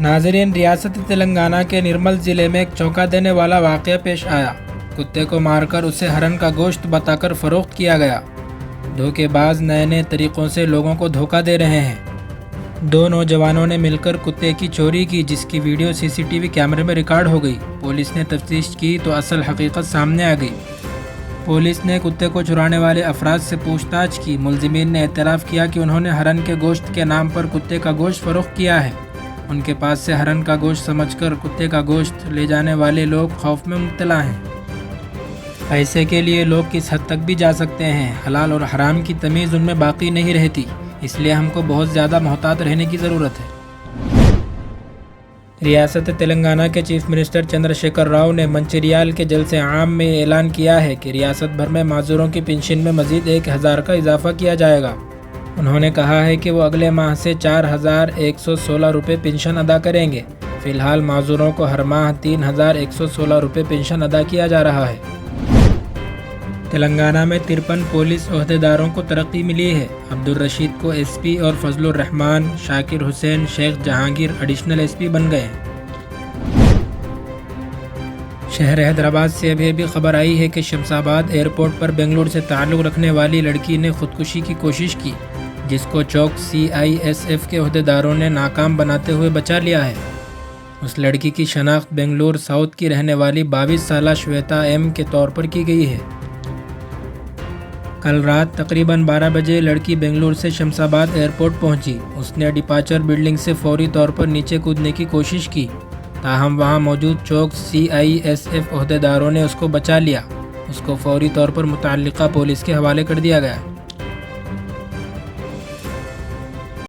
ناظرین، ریاست تلنگانہ کے نرمل ضلع میں ایک چونکا دینے والا واقعہ پیش آیا۔ کتے کو مار کر اسے ہرن کا گوشت بتا کر فروخت کیا گیا۔ دھوکے باز نئے نئے طریقوں سے لوگوں کو دھوکہ دے رہے ہیں۔ دو نوجوانوں نے مل کر کتے کی چوری کی، جس کی ویڈیو CCTV کیمرے میں ریکارڈ ہو گئی۔ پولیس نے تفتیش کی تو اصل حقیقت سامنے آ گئی۔ پولیس نے کتے کو چرانے والے افراد سے پوچھ تاچھ کی۔ ملزمین نے اعتراف کیا کہ انہوں نے ہرن کے گوشت کے نام پر کتے کا گوشت فروخت کیا ہے۔ ان کے پاس سے ہرن کا گوشت سمجھ کر کتے کا گوشت لے جانے والے لوگ خوف میں مبتلا ہیں۔ پیسے کے لیے لوگ کس حد تک بھی جا سکتے ہیں۔ حلال اور حرام کی تمیز ان میں باقی نہیں رہتی، اس لیے ہم کو بہت زیادہ محتاط رہنے کی ضرورت ہے۔ ریاست تلنگانہ کے چیف منسٹر چندر شیکھر راؤ نے منچریال کے جلسے عام میں اعلان کیا ہے کہ ریاست بھر میں معذوروں کی پنشن میں مزید 1000 کا اضافہ کیا جائے گا۔ انہوں نے کہا ہے کہ وہ اگلے ماہ سے 4116 روپے پنشن ادا کریں گے۔ فی الحال معذوروں کو ہر ماہ 3116 روپے پنشن ادا کیا جا رہا ہے۔ تلنگانہ میں 53 پولیس عہدیداروں کو ترقی ملی ہے۔ عبدالرشید کو SP اور فضل الرحمان، شاکر حسین، شیخ جہانگیر ایڈیشنل SP بن گئے ہیں۔ شہر حیدرآباد سے ابھی خبر آئی ہے کہ شمس آباد ایئرپورٹ پر بنگلور سے تعلق رکھنے والی لڑکی نے خودکشی کی کوشش کی، جس کو چوک CISF کے عہدیداروں نے ناکام بناتے ہوئے بچا لیا ہے۔ اس لڑکی کی شناخت بنگلور ساؤتھ کی رہنے والی 22 سالہ شویتا M کے طور پر کی گئی ہے۔ کل رات تقریباً 12 بجے لڑکی بنگلور سے شمس آباد ایئرپورٹ پہنچی۔ اس نے ڈپارچر بلڈنگ سے فوری طور پر نیچے کودنے کی کوشش کی، تاہم وہاں موجود چوک CISF عہدیداروں نے اس کو بچا لیا۔ اس کو فوری طور پر متعلقہ پولیس کے حوالے کر دیا گیا۔